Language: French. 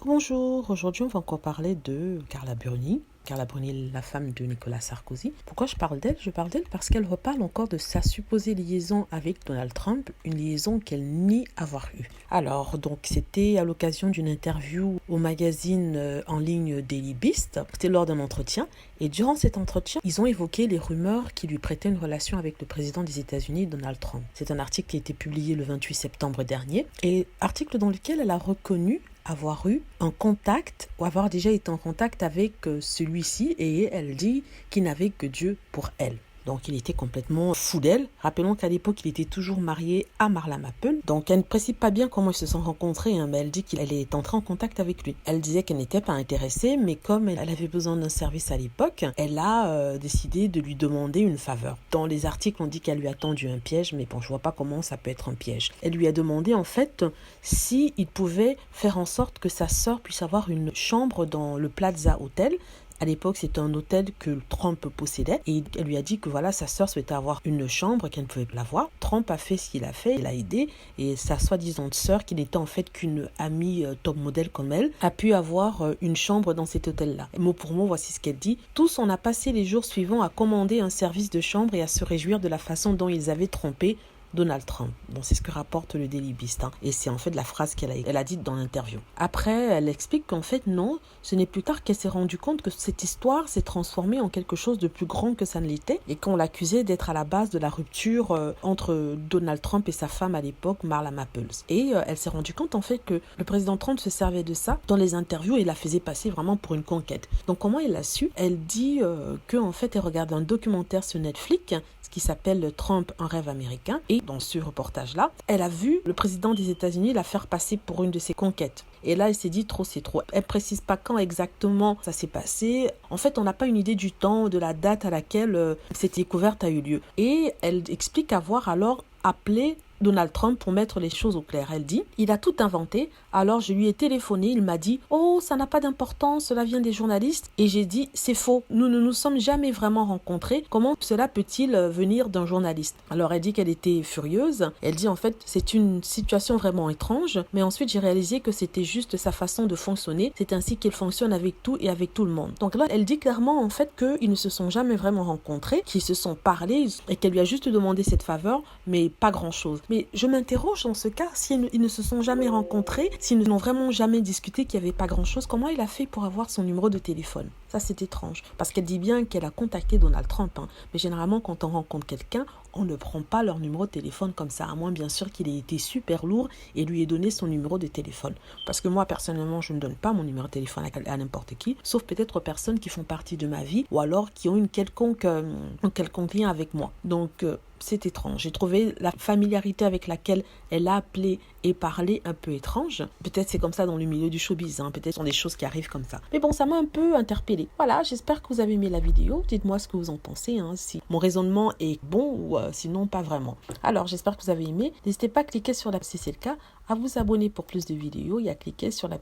Bonjour, aujourd'hui on va encore parler de Carla Bruni. Carla Bruni, la femme de Nicolas Sarkozy. Pourquoi je parle d'elle? Je parle d'elle parce qu'elle reparle encore de sa supposée liaison avec Donald Trump, une liaison qu'elle nie avoir eue. Alors, donc c'était à l'occasion d'une interview au magazine en ligne Daily Beast. C'était lors d'un entretien. Et durant cet entretien, ils ont évoqué les rumeurs qui lui prêtaient une relation avec le président des États-Unis, Donald Trump. C'est un article qui a été publié le 28 septembre dernier. Et article dans lequel elle a reconnu avoir eu un contact ou avoir déjà été en contact avec celui-ci, et elle dit qu'il n'avait que Dieu pour elle. Donc il était complètement fou d'elle. Rappelons qu'à l'époque, il était toujours marié à Marla Mapple. Donc elle ne précise pas bien comment ils se sont rencontrés, mais elle dit qu'elle est entrée en contact avec lui. Elle disait qu'elle n'était pas intéressée, mais comme elle avait besoin d'un service à l'époque, elle a décidé de lui demander une faveur. Dans les articles, on dit qu'elle lui a tendu un piège, mais bon, je vois pas comment ça peut être un piège. Elle lui a demandé en fait si il pouvait faire en sorte que sa sœur puisse avoir une chambre dans le Plaza Hotel. À l'époque, c'était un hôtel que Trump possédait, et elle lui a dit que voilà, sa sœur souhaitait avoir une chambre, qu'elle ne pouvait pas l'avoir. Trump a fait ce qu'il a fait, il a aidé, et sa soi-disant sœur, qui n'était en fait qu'une amie top modèle comme elle, a pu avoir une chambre dans cet hôtel-là. Mot pour mot, voici ce qu'elle dit. Tous, on a passé les jours suivants à commander un service de chambre et à se réjouir de la façon dont ils avaient trompé Donald Trump. Bon, c'est ce que rapporte le Daily Beast. Et c'est en fait la phrase qu'elle a dite dans l'interview. Après, elle explique qu'en fait, non, ce n'est plus tard qu'elle s'est rendue compte que cette histoire s'est transformée en quelque chose de plus grand que ça ne l'était, et qu'on l'accusait d'être à la base de la rupture entre Donald Trump et sa femme à l'époque, Marla Maples. Et elle s'est rendue compte en fait que le président Trump se servait de ça dans les interviews et la faisait passer vraiment pour une conquête. Donc comment elle l'a su? Elle dit que en fait, elle regarde un documentaire sur Netflix qui s'appelle Trump, un rêve américain. Et dans ce reportage-là, elle a vu le président des États-Unis la faire passer pour une de ses conquêtes. Et là, elle s'est dit trop, c'est trop. Elle précise pas quand exactement ça s'est passé. En fait, on n'a pas une idée du temps, de la date à laquelle cette découverte a eu lieu. Et elle explique avoir alors appelé Donald Trump pour mettre les choses au clair. Elle dit, il a tout inventé, alors je lui ai téléphoné, il m'a dit, oh, ça n'a pas d'importance, cela vient des journalistes. Et j'ai dit, c'est faux, nous ne nous sommes jamais vraiment rencontrés, comment cela peut-il venir d'un journaliste? Alors elle dit qu'elle était furieuse, elle dit en fait, c'est une situation vraiment étrange, mais ensuite j'ai réalisé que c'était juste sa façon de fonctionner, c'est ainsi qu'il fonctionne avec tout et avec tout le monde. Donc là, elle dit clairement en fait qu'ils ne se sont jamais vraiment rencontrés, qu'ils se sont parlé et qu'elle lui a juste demandé cette faveur, mais pas grand-chose. Mais je m'interroge dans ce cas, s'ils ne se sont jamais rencontrés, s'ils n'ont vraiment jamais discuté, qu'il n'y avait pas grand-chose, comment il a fait pour avoir son numéro de téléphone? Ça, c'est étrange. Parce qu'elle dit bien qu'elle a contacté Donald Trump. Mais généralement, quand on rencontre quelqu'un, on ne prend pas leur numéro de téléphone comme ça, à moins bien sûr qu'il ait été super lourd et lui ait donné son numéro de téléphone. Parce que moi, personnellement, je ne donne pas mon numéro de téléphone à n'importe qui, sauf peut-être aux personnes qui font partie de ma vie ou alors qui ont un quelconque lien avec moi. Donc, c'est étrange. J'ai trouvé la familiarité avec laquelle elle a appelé et parlé un peu étrange. Peut-être c'est comme ça dans le milieu du showbiz. Peut-être ce sont des choses qui arrivent comme ça. Mais bon, ça m'a un peu interpellée. Voilà, j'espère que vous avez aimé la vidéo. Dites-moi ce que vous en pensez. Si mon raisonnement est bon ou sinon pas vraiment. Alors, j'espère que vous avez aimé. N'hésitez pas à cliquer sur la, si c'est le cas, à vous abonner pour plus de vidéos et à cliquer sur la petite